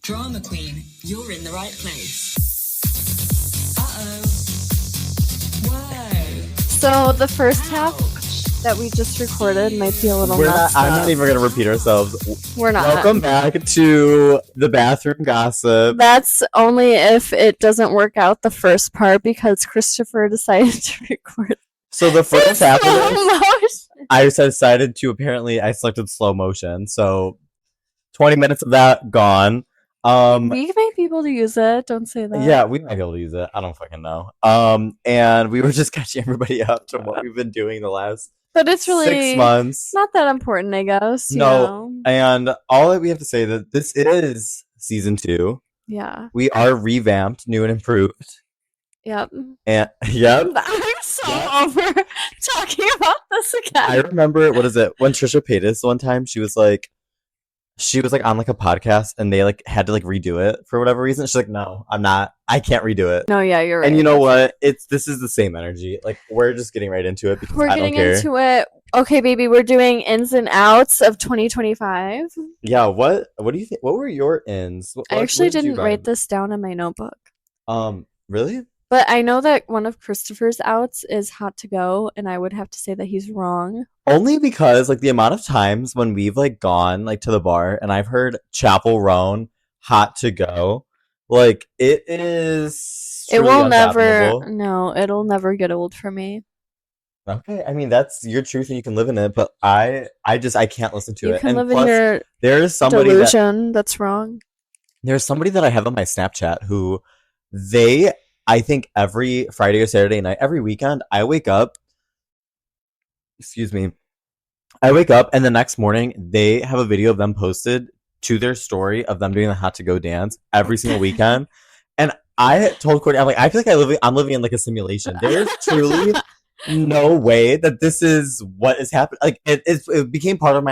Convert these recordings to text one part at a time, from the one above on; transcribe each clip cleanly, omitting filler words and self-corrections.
Drama Queen, you're in the right place. Uh-oh. Whoa. So the first half that we just recorded might be a little messed up. I'm not even going to repeat ourselves. We're not. Welcome back to the bathroom gossip. That's only if it doesn't work out the first part because Christopher decided to record. So the first half of this, I decided to I selected slow motion. So 20 minutes of that gone. We might be able to use it. Don't say that. Yeah, we might be able to use it. I don't fucking know. And we were just catching everybody up to what we've been doing the last but it's really 6 months. Not that important, I guess. No, and all that we have to say that this is season 2. Yeah. We are revamped, new and improved. Yep. And yep. I'm so over talking about this again. I remember, what is it? When Trisha Paytas one time, she was like on like a podcast and they like had to like redo it for whatever reason. She's like, no, I can't redo it. No, yeah, you're right. And you know what? This is the same energy. Like we're just getting right into it because I don't care. Into it. Okay, baby, we're doing ins and outs of 2025. Yeah, what do you think? What were your ins? I actually didn't write this down in my notebook. Really? But I know that one of Christopher's outs is Hot to Go, and I would have to say that he's wrong. Only because like the amount of times when we've like gone like to the bar and I've heard Chappell Roan Hot to Go, like it is. It will never. No, it'll never get old for me. Okay, I mean that's your truth and you can live in it, but I can't listen to it. You can and live plus, in your there's somebody delusion that's wrong. There's somebody that I have on my Snapchat who I think every Friday or Saturday night, every weekend, I wake up and the next morning they have a video of them posted to their story of them doing the Hot to Go dance every single weekend. And I told Courtney, I'm like, I feel like I'm living in like a simulation. There's truly no way that this is what is happening. Like it became part of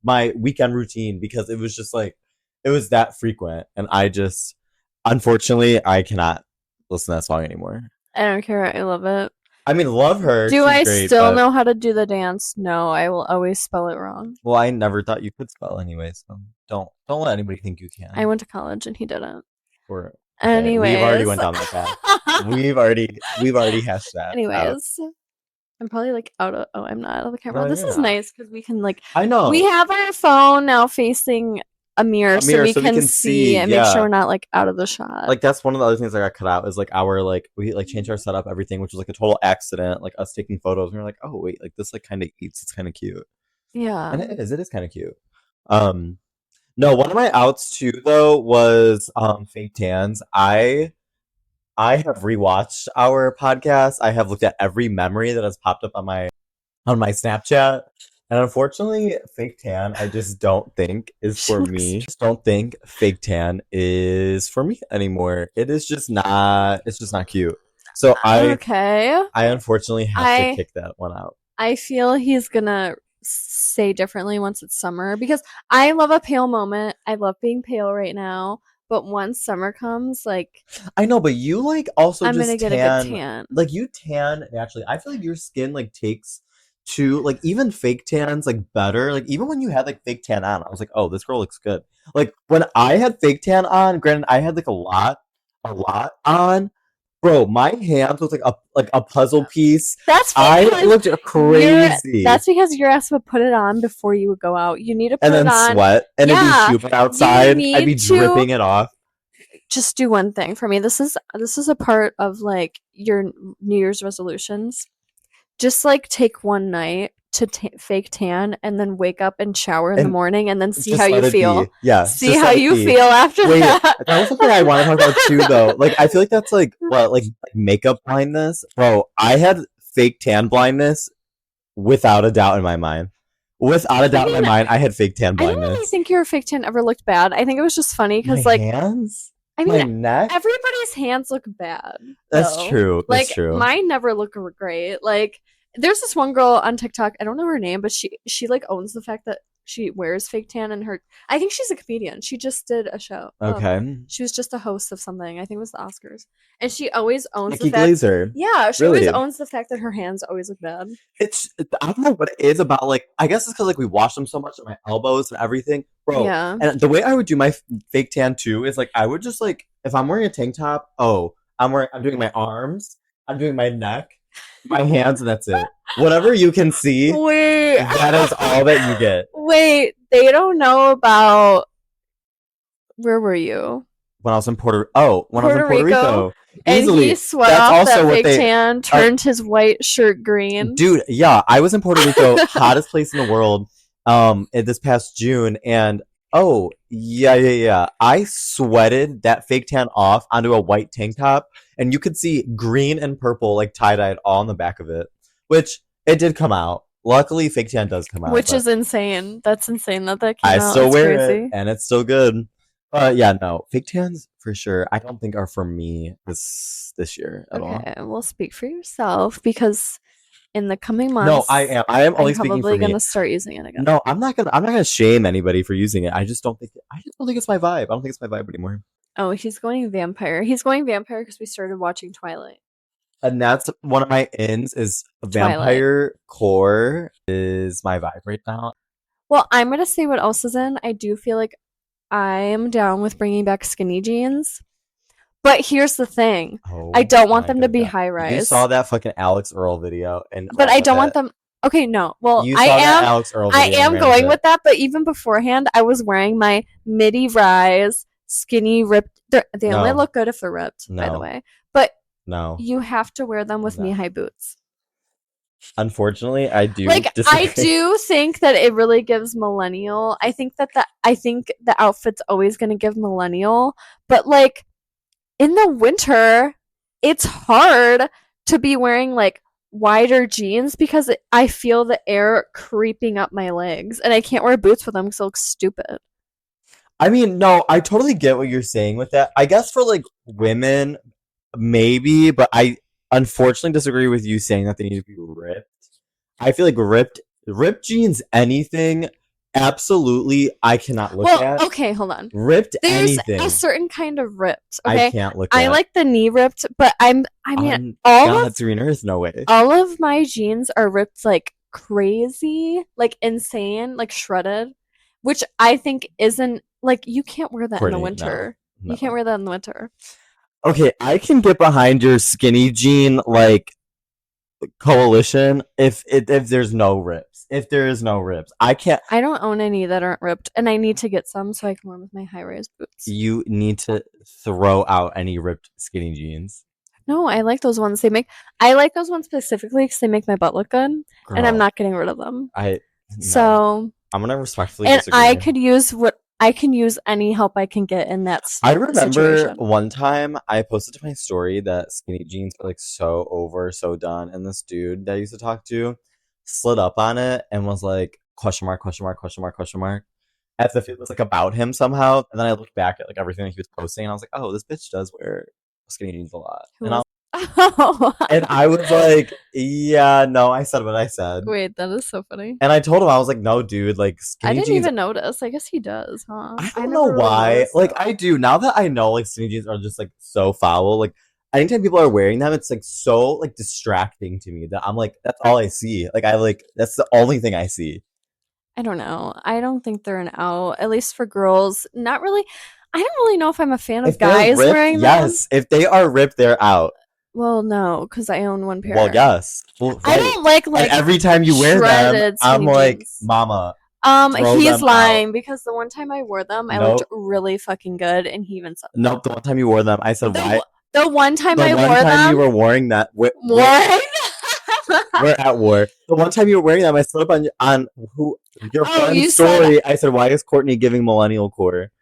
my weekend routine because it was just like it was that frequent, and unfortunately I cannot listen to that song anymore. I don't care. I love it. I mean, love her. Do I still know how to do the dance? No, I will always spell it wrong. Well, I never thought you could spell anyway, so don't let anybody think you can. I went to college and he didn't. Anyways, we've already went down that path. We've already hashed that. Anyways, I'm probably like out of. Oh, I'm not out of the camera. This is nice because we can like. I know we have our phone now facing a mirror so we can see and make sure we're not like out of the shot. Like that's one of the other things I got cut out is like we like changed our setup, everything, which was like a total accident, like us taking photos and we we're like, oh wait, like this like kind of eats, it's kind of cute. Yeah. And it is kind of cute. No, one of my outs too though was fake tans. I have rewatched our podcast. I have looked at every memory that has popped up on my Snapchat. And unfortunately, fake tan, I just don't think is for me. I just don't think fake tan is for me anymore. It's just not cute. So I unfortunately have to kick that one out. I feel he's gonna say differently once it's summer because I love a pale moment. I love being pale right now. But once summer comes, like I know, but you like also I'm just gonna get a good tan. Like you tan naturally. I feel like your skin like takes to like even fake tans like better. Like even when you had like fake tan on, I was like, oh, this girl looks good. Like when I had fake tan on, granted I had like a lot on. Bro, my hands was like a puzzle piece. I looked crazy. That's because your ass would put it on before you would go out. You need to put it on. And then sweat. And it'd be humid outside. I'd be dripping it off. Just do one thing for me. This is a part of like your New Year's resolutions. Just like take one night to fake tan and then wake up and shower in the morning and then see how you feel. Yeah. See how you feel after that. That was something I want to talk about too though. Like I feel like that's like makeup blindness. Bro, I had fake tan blindness without a doubt in my mind. Without a doubt in my mind, I had fake tan blindness. I don't really think your fake tan ever looked bad. I think it was just funny because like hands? I mean, my neck? Everybody's hands look bad. That's true. That's true. Mine never look great. Like there's this one girl on TikTok, I don't know her name, but she like owns the fact that she wears fake tan in her. I think she's a comedian. She just did a show. Okay. She was just a host of something. I think it was the Oscars, and she always owns Nikki the fact. Glazer. Yeah, she Really? always owns the fact that her hands always look bad. I don't know what it is about, like, I guess it's because, like, we wash them so much at my elbows and everything. Bro, Yeah. and the way I would do my fake tan, too, is, like, I would just, like, if I'm wearing a tank top, I'm doing my arms, I'm doing my neck, my hands, and that's it. Whatever you can see, Wait. that is all that you get. Wait, they don't know about. Where were you? When I was in Puerto Rico. And Easily. he sweat That's off also that what fake they- tan, turned his white shirt green. Dude, yeah, I was in Puerto Rico, hottest place in the world, this past June, and yeah. I sweated that fake tan off onto a white tank top, and you could see green and purple, like, tie-dyed all on the back of it, which it did come out. Luckily, fake tan does come out. Which is insane. That's insane that came I out. still It's wear crazy. it, and it's still good. Yeah, no, fake tans for sure. I don't think are for me this year at all. Okay, well, speak for yourself because in the coming No, months, I am. I am only I'm speaking for probably me. gonna start using it again. No, I'm not gonna shame anybody for using it. I just don't think it's my vibe. I don't think it's my vibe anymore. Oh, he's going vampire. He's going vampire because we started watching Twilight. And that's one of my ins is vampire core is my vibe right now. Well, I'm gonna say what else is in. I do feel like I am down with bringing back skinny jeans, but here's the thing: I don't want them to be high rise. You saw that fucking Alex Earl video, but I don't want them. Okay, no. Well, you saw that Alex Earl video. I am going with that, but even beforehand, I was wearing my midi rise, skinny ripped. They only look good if they're ripped, by the way. But you have to wear them with knee-high boots. Unfortunately, I do. Like, disagree. I do think that it really gives millennial. I think the outfit's always going to give millennial, but like in the winter, it's hard to be wearing like wider jeans because I feel the air creeping up my legs, and I can't wear boots with them because it looks stupid. I mean, no, I totally get what you're saying with that. I guess for like women, maybe, but I unfortunately disagree with you saying that they need to be ripped. I feel like ripped jeans, anything, absolutely, I cannot look at. Okay, hold on. Ripped There's anything. a certain kind of ripped. Okay, I can't look at. I like the knee ripped, but I mean, Serena, there's no way. All of my jeans are ripped like crazy, like insane, like shredded, which I think isn't like you can't wear that in the winter. No. You can't wear that in the winter. Okay, I can get behind your skinny jean like coalition if there's no rips. If there is no rips, I can't. I don't own any that aren't ripped, and I need to get some so I can wear them with my high-rise boots. You need to throw out any ripped skinny jeans. No, I like those ones. I like those ones specifically because they make my butt look good, and I'm not getting rid of them. So I'm gonna respectfully and disagree. I can use any help I can get in that I remember situation. one time I posted to my story that skinny jeans were like so over, so done, and this dude that I used to talk to slid up on it and was like question mark as if it was like about him somehow. And then I looked back at like everything that he was posting and I was like, oh, this bitch does wear skinny jeans a lot. And I was like, yeah, no, I said what I said. Wait, that is so funny. And I told him, I was like, no, dude, like skinny jeans. I didn't jeans... even notice. I guess he does, huh? I don't know why. Like, I do. Now that I know, like, skinny jeans are just, like, so foul. Like, anytime people are wearing them, it's, like, so, like, distracting to me that I'm like, that's all I see. Like, that's the only thing I see. I don't know. I don't think they're an out, at least for girls. Not really. I don't really know if I'm a fan of guys wearing them. Yes, if they are ripped, they're out. Well, no, because I own one pair. Well, yes. Well, right. I don't like and every time you wear them, I'm like, jeans. Mama. He's lying because the one time I wore them, I looked really fucking good, and he even said, "Nope." The one time you wore them, I said, "Why?" The one time I wore them, the one time you were wearing that, we're at war. The one time you were wearing them, I slid up on your friend's story. I said, "Why is Courtney giving millennial core?"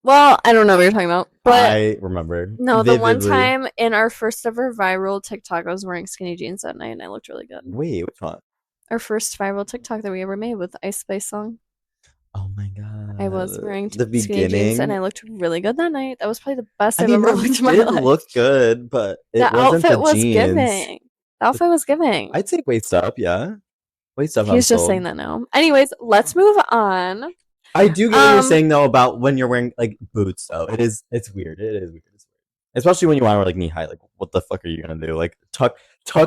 Well, I don't know what you're talking about, but I remember. No, the one time in our first ever viral TikTok, I was wearing skinny jeans that night, and I looked really good. Wait, which one? Our first viral TikTok that we ever made with the Ice Spice song. Oh my god! I was wearing the skinny jeans, and I looked really good that night. That was probably the best I've ever looked in my life. It looked good, but the outfit was giving. The outfit was giving. I'd say waist up, yeah. Wait, stuff He's just saying unsold. that now. Anyways, let's move on. I do get what you're saying though about when you're wearing like boots though. It's weird. It is weird. It's weird. Especially when you want to wear like knee high. Like what the fuck are you gonna do? Like tuck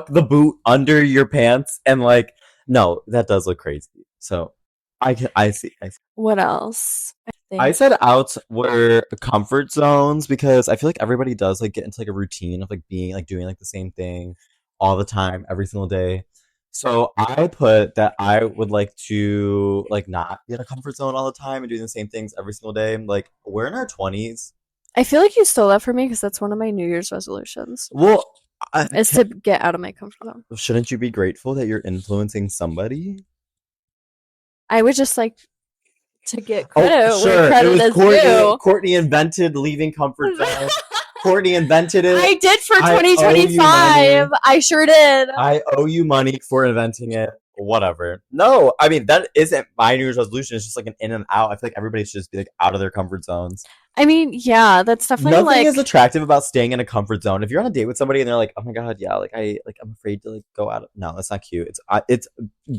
the boot under your pants and like no, that does look crazy. So I see. What else? I said outs were comfort zones because I feel like everybody does like get into like a routine of like being like doing like the same thing all the time, every single day. So I put that I would like to like not be in a comfort zone all the time and doing the same things every single day. Like we're in our 20s. I feel like you stole that from me because that's one of my New Year's resolutions. Well, is to get out of my comfort zone. Shouldn't you be grateful that you're influencing somebody? I would just like to get credit sure. where credit It was is Courtney. due. Courtney invented leaving comfort zone. Courtney invented it. I did for 2025. I sure did. I owe you money for inventing it. Whatever. No, I mean that isn't my New Year's resolution. It's just like an in and out. I feel like everybody should just be like out of their comfort zones. I mean, yeah, that's definitely Nothing like is attractive about staying in a comfort zone. If you're on a date with somebody and they're like, "Oh my god, yeah, like I'm afraid to like go out." No, that's not cute. It's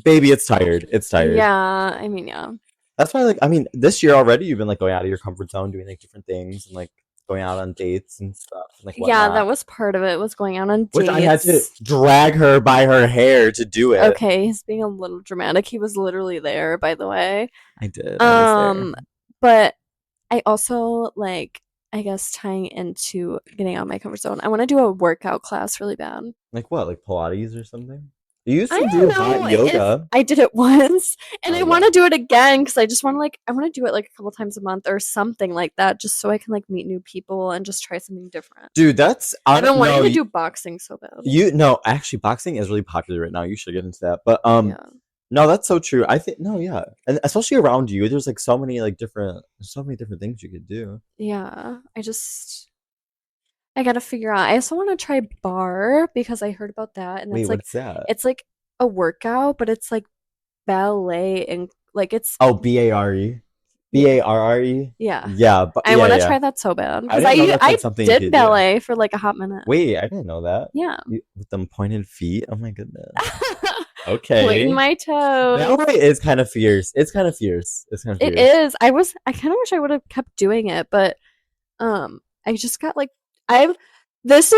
baby, it's tired. It's tired. Yeah, I mean, yeah. That's why, like, I mean, this year already, you've been like going out of your comfort zone, doing like different things, and like going out on dates and stuff. And, like, yeah, that was part of it. Was going out on dates. Which I had to drag her by her hair to do it. Okay, he's being a little dramatic. He was literally there, by the way. I did. I was there. But I also like, I guess, tying into getting out of my comfort zone. I want to do a workout class really bad. Like what? Like Pilates or something? You used to do hot yoga. I did it once, and I want to do it again because I just want to like I want to do it like a couple times a month or something like that, just so I can like meet new people and just try something different. Dude, that's I've been wanting to do boxing so bad. Actually, boxing is really popular right now. You should get into that. But no, that's so true. I think yeah, and especially around you, there's like so many different things you could do. Yeah, I gotta figure out. I also want to try bar because I heard about that, and wait, what's that? It's like a workout, but it's like ballet and like it's BARE, BARRE. Yeah. But I want to try that so bad because I did ballet for like a hot minute. Wait, I didn't know that. Yeah, with them pointed feet. Oh my goodness. Okay. Pointing my toes. Ballet is kind of fierce. It's kind of fierce. It is. I kind of wish I would have kept doing it, but I just got like this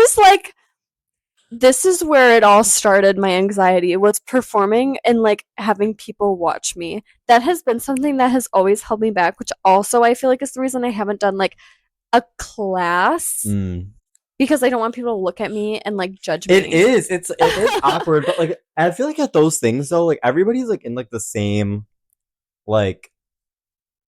is where it all started. My anxiety was performing and like having people watch me. That has been something that has always held me back, which also I feel like is the reason I haven't done like a class. Because I don't want people to look at me and like judge me. It is awkward, but like I feel like at those things though, like everybody's like in like the same like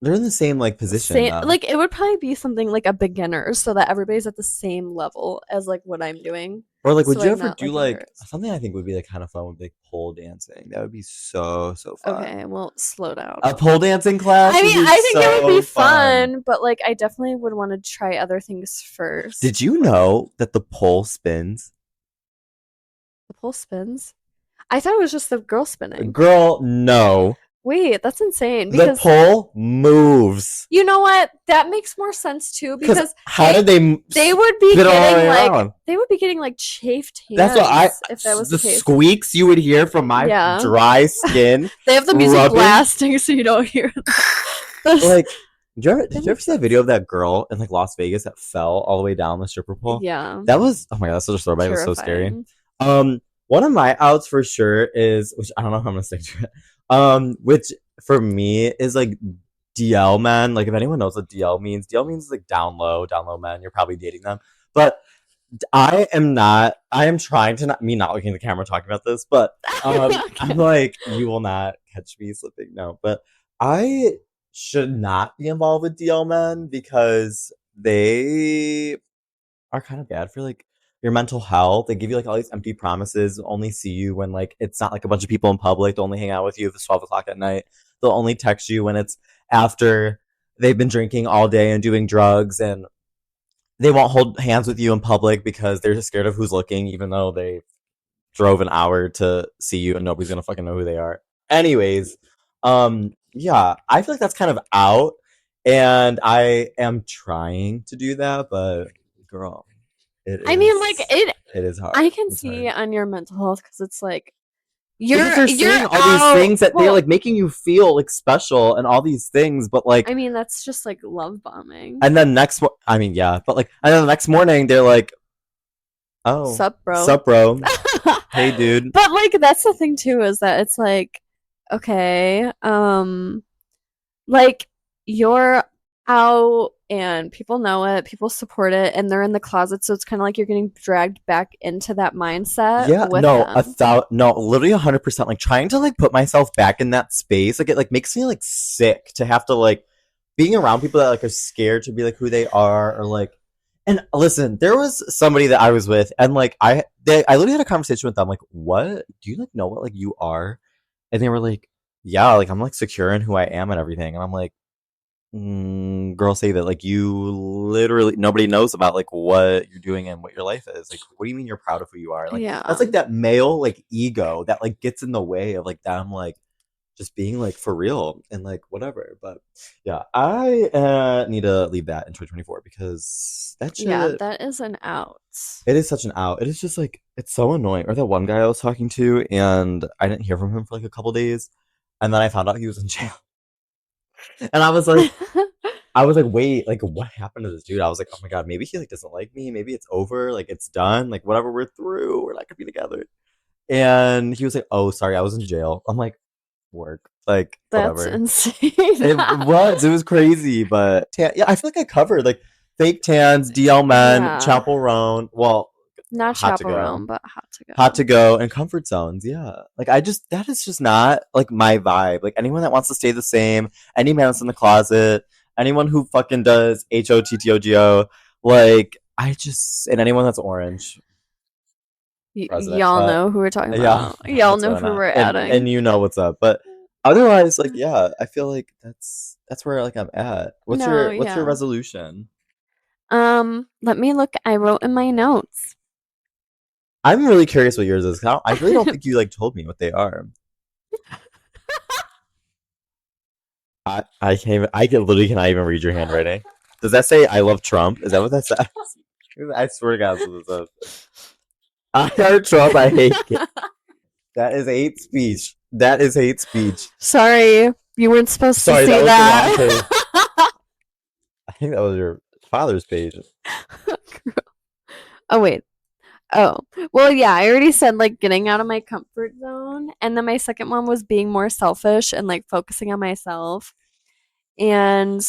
they're in the same like position. Like it would probably be something like a beginner, so that everybody's at the same level as like what I'm doing. Or like, would you ever do like something? I think would be like kind of fun would be like pole dancing. That would be so fun. Okay, well, slow down. A pole dancing class. I mean, I think it would be fun, but like I definitely would want to try other things first. Did you know that the pole spins? The pole spins? I thought it was just the girl spinning. Girl, no. Wait, that's insane. Because the pole moves. You know what? That makes more sense too. Because how did they? They would be getting like they would be getting like chafed hands. That's what if that was the case. Squeaks you would hear from my dry skin. They have the music blasting so you don't hear. Like, did you ever see that video of that girl in like Las Vegas that fell all the way down the stripper pole? Yeah, that was oh my god, that's such a story. It was so scary. One of my outs for sure is, which I don't know how I'm gonna stick to it. Which for me is like DL men. Like if anyone knows what DL means like down low men. You're probably dating them. But I am trying to not looking at the camera talking about this, but okay. I'm like, you will not catch me slipping. No, but I should not be involved with DL men because they are kind of bad for like your mental health. They give you like all these empty promises, only see you when like it's not like a bunch of people in public. They'll only hang out with you if it's 12 o'clock at night. They'll only text you when it's after they've been drinking all day and doing drugs, and they won't hold hands with you in public because they're just scared of who's looking, even though they drove an hour to see you and nobody's gonna fucking know who they are. Anyways, yeah, I feel like that's kind of out, and I am trying to do that, but girl, it is hard. I can see on your mental health because it's like Because they're saying all these out. things that they're Well, like making you feel like special and all these things, but like, I mean, that's just like love bombing. and then I mean, yeah, but like, and then the next morning they're like, oh, Sup, bro? sup, bro? Hey, dude. But like, that's the thing too, is that it's like, okay, like you're out and people know it, people support it, and they're in the closet, so it's kind of like you're getting dragged back into that mindset Yeah, with no, them. no, literally 100%. Like trying to like put myself back in that space, like it like makes me like sick to have to like being around people that like are scared to be like who they are or like. And listen, there was somebody that I was with, and like I literally had a conversation with them, like, what do you like know what like you are? And they were like, yeah, like I'm like secure in who I am and everything, and I'm like. Girl, say that like you literally nobody knows about like what you're doing and what your life is. Like, what do you mean you're proud of who you are? Like, Yeah. that's like that male like ego that like gets in the way of like them like just being like for real and like whatever. But yeah, I need to leave that in 2024 because that Yeah, shit. that is an out. It is such an out. It is just like it's so annoying. Or that one guy I was talking to and I didn't hear from him for like a couple days, and then I found out he was in jail, and I was like, wait, like what happened to this dude? I was like, oh my god, maybe he like doesn't like me. Maybe it's over. Like it's done. Like whatever we're through, we're not gonna be together. And he was like, oh, sorry, I was in jail. I'm like, work, like That's whatever. insane. It was crazy, but yeah, I feel like I covered like fake tans, DL men, Yeah. Chappell Roan. Well, Not hot to Chappell go, Roan, but hot to go. hot to go, and comfort zones. Yeah, like I just that is just not like my vibe. Like anyone that wants to stay the same, any man that's in the closet, anyone who fucking does HOTTOGO, like I just and anyone that's orange president. Y'all But know who we're talking yeah, about. Y'all what's know going who on, we're and adding. you know what's up. But otherwise, like yeah, I feel like that's where like I'm at. No, What's your yeah. resolution? Let me look. I wrote in my notes. I'm really curious what yours is. 'Cause I really don't think you like told me what they are. I can literally cannot even read your handwriting. Does that say I love Trump? Is that what that says? I swear to God, that's what it says. I heard Trump. I hate it. That is hate speech. That is hate speech. Sorry, you weren't supposed Sorry, to see that was the wrong page. that. I think that was your father's page. Oh wait. Oh. Well, yeah, I already said like getting out of my comfort zone, and then my second one was being more selfish and like focusing on myself. And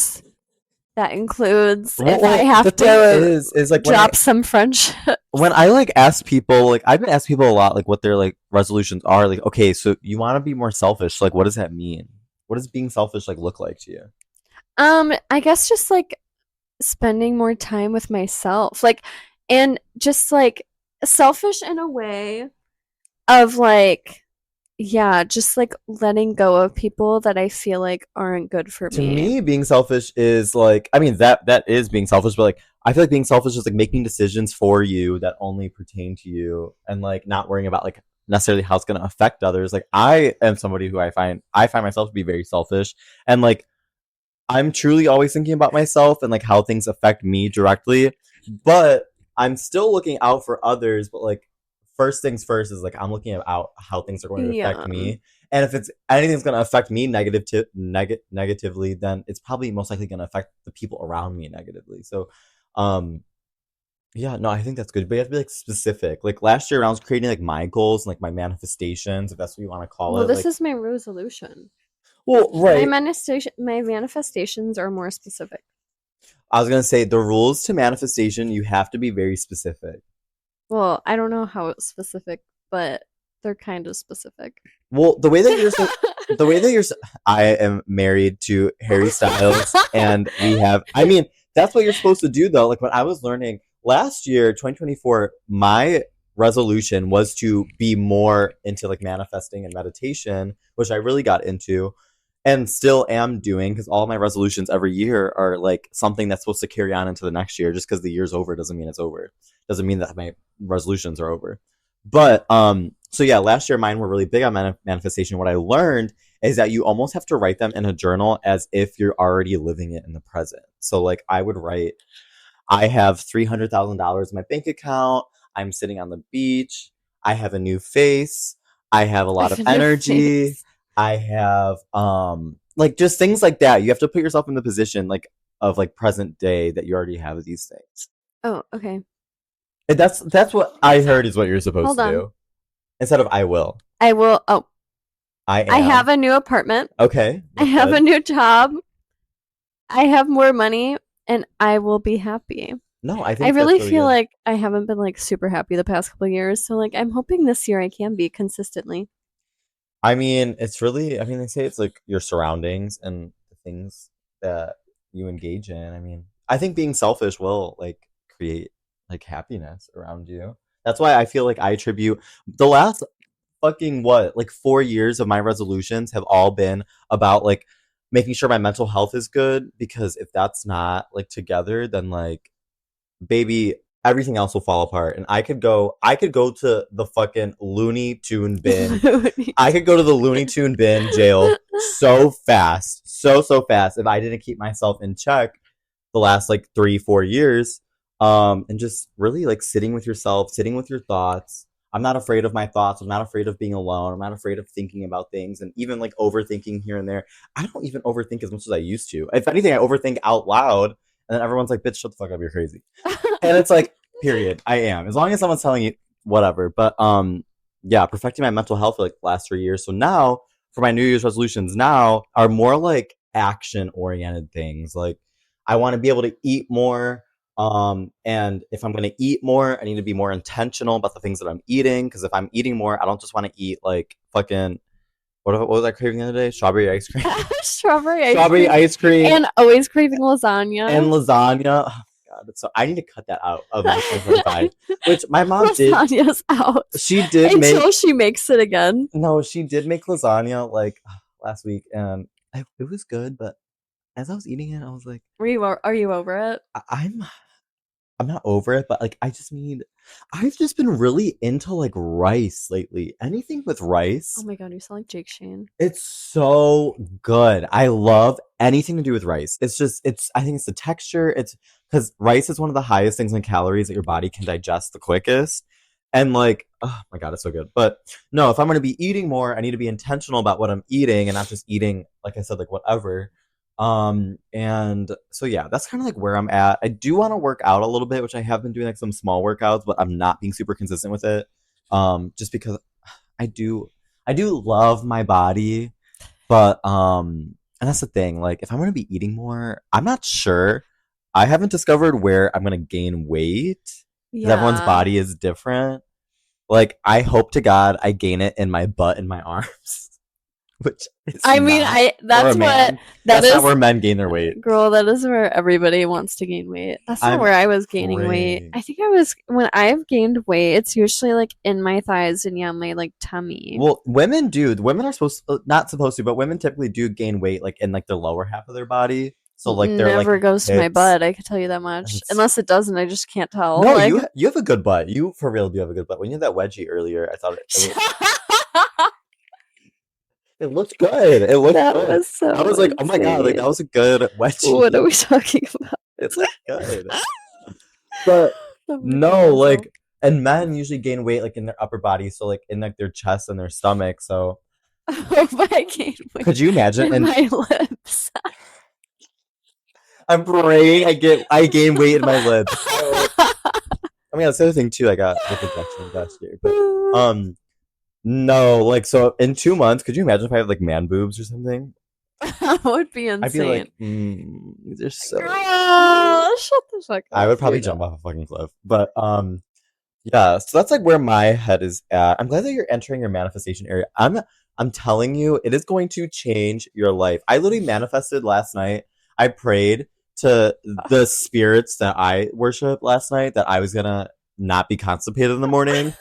that includes if I The have thing to is like drop some friendship. when I like ask people, like I've been asking people a lot, like what their like resolutions are. Like, okay, so you want to be more selfish? Like, what does that mean? What does being selfish like look like to you? I guess just like spending more time with myself. Like and just like selfish in a way of like yeah, just like letting go of people that I feel like aren't good for To me. me, being selfish is like, I mean, that is being selfish, but like, I feel like being selfish is like making decisions for you that only pertain to you, and like not worrying about like necessarily how it's going to affect others. Like, I am somebody who I find myself to be very selfish, and like I'm truly always thinking about myself and like how things affect me directly, but I'm still looking out for others. But like, first things first is like I'm looking out how things are going to affect Yeah. me. And if it's anything's going to affect me negatively, then it's probably most likely going to affect the people around me negatively. So, um, yeah, no, I think that's good. But you have to be like specific. Like last year, when I was creating like my goals and like my manifestations, if that's what you want to call Well, it, this like, is my resolution. well, right. My manifestations are more specific. I was gonna say the rules to manifestation. You have to be very specific. Well, I don't know how it's specific, but they're kind of specific. Well, the way that the way that I am married to Harry Styles, and we have. I mean, that's what you're supposed to do, though. Like when I was learning last year, 2024, my resolution was to be more into like manifesting and meditation, which I really got into and still am doing because all my resolutions every year are like something that's supposed to carry on into the next year. Just because the year's over doesn't mean it's over. Doesn't mean that my resolutions are over. But so yeah, last year mine were really big on manifestation. What I learned is that you almost have to write them in a journal as if you're already living it in the present. So like I would write, I have $300,000 in my bank account. I'm sitting on the beach. I have a new face. I have a lot of In your energy. face. I have like just things like that. You have to put yourself in the position like of like present day that you already have these things. Oh, okay. And that's what I heard is what you're supposed Hold to on. do. Instead of I will. I will. Oh, I am. I have a new apartment. Okay. I have a new job. I have more money, and I will be happy. No, I I think really that's feel good. like I haven't been like super happy the past couple of years, so like I'm hoping this year I can be consistently. I mean, it's really, I mean, they say it's like your surroundings and the things that you engage in. I mean, I think being selfish will like create like happiness around you. That's why I feel like I attribute the last fucking what, like 4 years of my resolutions have all been about like making sure my mental health is good because if that's not like together, then like baby, everything else will fall apart. And I could go to the fucking Looney Tune bin. I could go to the Looney Tune bin jail so fast, so fast if I didn't keep myself in check the last like 3-4 years. And just really like sitting with yourself, sitting with your thoughts. I'm not afraid of my thoughts. I'm not afraid of being alone. I'm not afraid of thinking about things and even like overthinking here and there. I don't even overthink as much as I used to. If anything, I overthink out loud. And then everyone's like, bitch, shut the fuck up, you're crazy. And it's like, period, I am. As long as someone's telling you whatever. But yeah, perfecting my mental health for like the last 3 years. So now for my New Year's resolutions now are more like action oriented things. Like I want to be able to eat more. And if I'm gonna eat more, I need to be more intentional about the things that I'm eating. Because if I'm eating more, I don't just want to eat like fucking what was I craving the other day? Strawberry ice cream. Strawberry ice cream. And always craving lasagna. And lasagna. Oh, God, so I need to cut that out of my 2025. Which my mom did. Lasagna's out. She did until she makes it again. No, she did make lasagna like last week, and it was good. But as I was eating it, I was like, Are you over it? I'm not over it, but like I've just been really into like rice lately. Anything with rice. Oh my God, you sound like Jake Shane. It's so good. I love anything to do with rice. I think it's the texture. It's because rice is one of the highest things in calories that your body can digest the quickest. And like, oh my God, it's so good. But no, if I'm going to be eating more, I need to be intentional about what I'm eating and not just eating, like I said, like whatever. And so yeah, that's kind of like where I'm at. I do want to work out a little bit, which I have been doing like some small workouts, but I'm not being super consistent with it. Just because I do love my body, but and that's the thing. Like, if I'm gonna be eating more, I'm not sure. I haven't discovered where I'm gonna gain weight because everyone's body is different. Like, I hope to God I gain it in my butt and my arms. Which is that's not where men gain their weight. Girl, that is where everybody wants to gain weight. That's not where I was gaining weight. I think when I've gained weight, it's usually like in my thighs and my like tummy. Well, women do. Women are not supposed to, but women typically do gain weight like in like the lower half of their body. So like they're never like goes to my butt. I can tell you that much. Unless it doesn't, I just can't tell. No, like, you have a good butt. You for real do have a good butt. When you had that wedgie earlier, I thought it looked good. It looked good. Was so I was like, oh my God, like that was a good wedgie. What are we talking about? It looked good. But no, like, and men usually gain weight like in their upper body, so like in like their chest and their stomach. So I gain weight. Could you imagine? In my lips. I'm praying I gain weight in my lips. I mean, that's the other thing too. I got lip injections last year, but no, like, so in 2 months, could you imagine if I have like man boobs or something? That would be insane. I'd be like, these are so. Girl, shut the fuck up. I would probably jump off a fucking cliff, but yeah. So that's like where my head is at. I'm glad that you're entering your manifestation area. I'm telling you, it is going to change your life. I literally manifested last night. I prayed to the spirits that I worship last night that I was gonna not be constipated in the morning.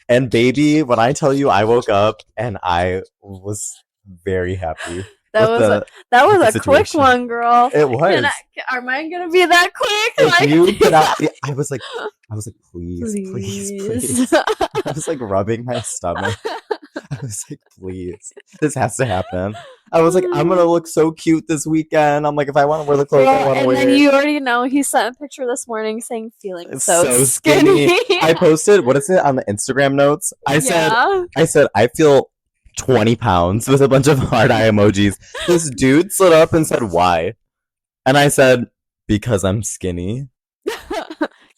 And baby, when I tell you I woke up and I was very happy. That was a quick one, girl. It was. Am I gonna be that quick? I was like, please. I was like rubbing my stomach. I was like, please, this has to happen. I was like, I'm gonna look so cute this weekend. I'm like, if I want to wear the clothes I want to and wear. then you already know he sent a picture this morning saying feeling It's so skinny. I posted, what is it, on the Instagram notes? I said, I feel 20 pounds with a bunch of hard eye emojis. This dude slid up and said, why? And I said, because I'm skinny.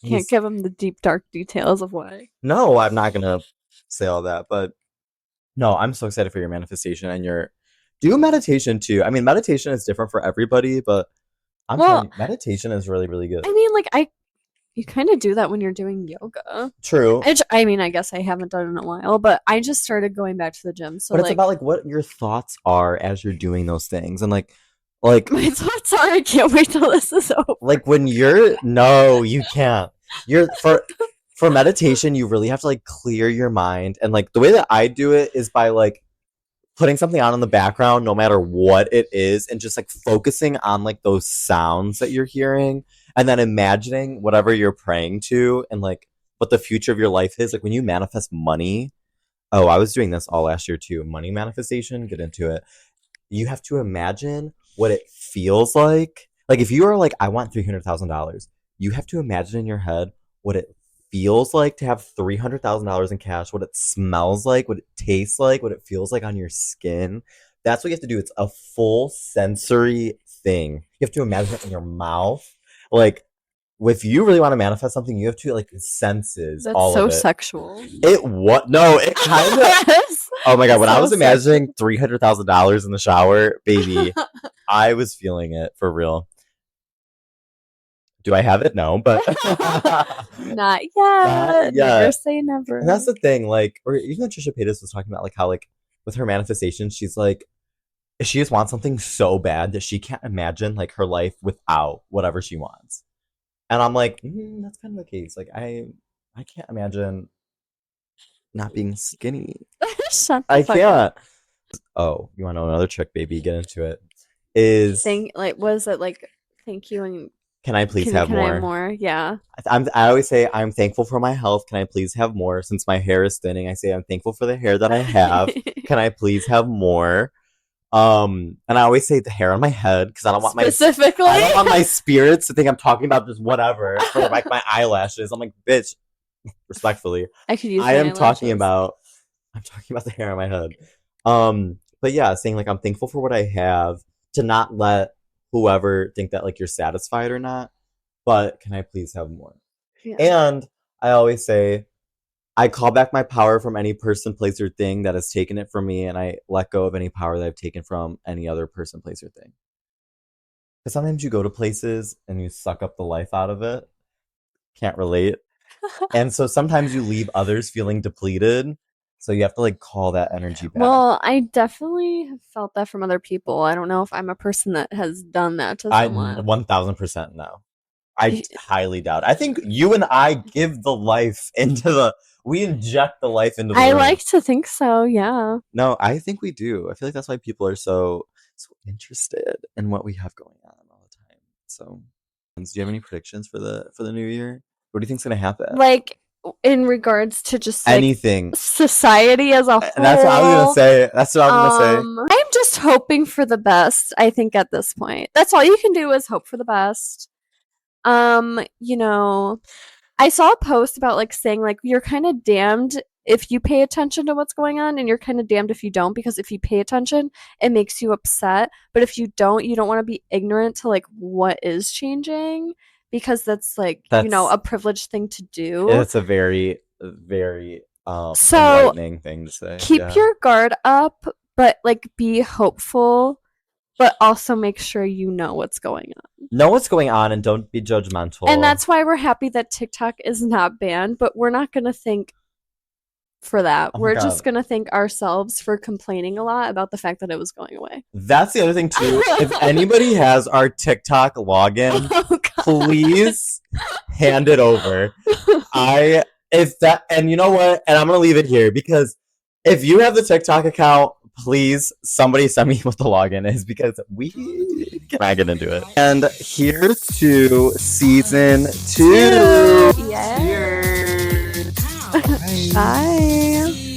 Can't give him the deep, dark details of why. No, I'm not gonna say all that, but no, I'm so excited for your manifestation and your do meditation too. I mean, meditation is different for everybody, but I'm telling you, meditation is really, really good. I mean, you kind of do that when you're doing yoga. True. I mean, I guess I haven't done it in a while, but I just started going back to the gym. So, but it's about like what your thoughts are as you're doing those things, and like my thoughts are, I can't wait till this is over. Like when no, you can't. For meditation, you really have to like clear your mind, and like the way that I do it is by like putting something on in the background, no matter what it is, and just like focusing on like those sounds that you're hearing, and then imagining whatever you're praying to, and like what the future of your life is. Like when you manifest money. Oh, I was doing this all last year too. Money manifestation, get into it. You have to imagine what it feels like. Like if you are like, I want $300,000, you have to imagine in your head what it feels like to have $300,000 in cash, what it smells like, what it tastes like, what it feels like on your skin. That's what you have to do. It's a full sensory thing. You have to imagine it in your mouth. Like, if you really want to manifest something, you have to like senses. That's all so of it. Sexual. It what? No, it kind of. Oh my god! When I was imagining $300,000 in the shower, baby, I was feeling it for real. Do I have it? No, but not yet. Never say never. And that's the thing. Like, or even though Trisha Paytas was talking about like how like with her manifestation, she's like, she just wants something so bad that she can't imagine like her life without whatever she wants. And I'm like, that's kind of the case. Like, I can't imagine not being skinny. I can't. Oh, you want to know another trick, baby? Get into it. Was it like, thank you and can I please have more? Can I have more? Yeah. I always say I'm thankful for my health. Can I please have more? Since my hair is thinning, I say I'm thankful for the hair that I have. Can I please have more? And I always say the hair on my head because I don't want I don't want my spirits to think I'm talking about just whatever for like my eyelashes. I'm like, bitch, respectfully. I'm talking about the hair on my head. But yeah, saying like I'm thankful for what I have, to not let whoever think that like you're satisfied or not, but can I please have more? Yeah. And I always say I call back my power from any person, place, or thing that has taken it from me, and I let go of any power that I've taken from any other person, place, or thing. Because sometimes you go to places and you suck up the life out of it. Can't relate. And so sometimes you leave others feeling depleted. So you have to like call that energy back. Well, I definitely have felt that from other people. I don't know if I'm a person that has done that to someone. 1000% no. I highly doubt. I think you and I give the life we inject the life into the room. Like to think so, yeah. No, I think we do. I feel like that's why people are so interested in what we have going on all the time. So, do you have any predictions for the new year? What do you think's going to happen? Like in regards to just like, anything, society as a whole. That's what I was going to say. That's what I was going to say. I'm just hoping for the best. I think at this point, that's all you can do is hope for the best. You know, I saw a post about like saying like you're kind of damned if you pay attention to what's going on, and you're kind of damned if you don't, because if you pay attention, it makes you upset. But if you don't want to be ignorant to like what is changing, because that's like, you know, a privileged thing to do. It's a very, very enlightening thing to say. Keep your guard up, but like be hopeful. But also make sure you know what's going on. Know what's going on and don't be judgmental. And that's why we're happy that TikTok is not banned, but we're not going to thank for that. We're just going to thank ourselves for complaining a lot about the fact that it was going away. That's the other thing, too. If anybody has our TikTok login, please hand it over. And you know what? And I'm going to leave it here, because if you have the TikTok account, please, somebody send me what the login is, because we cannot get into it. And here's to season 2. Yeah. Cheers. Bye.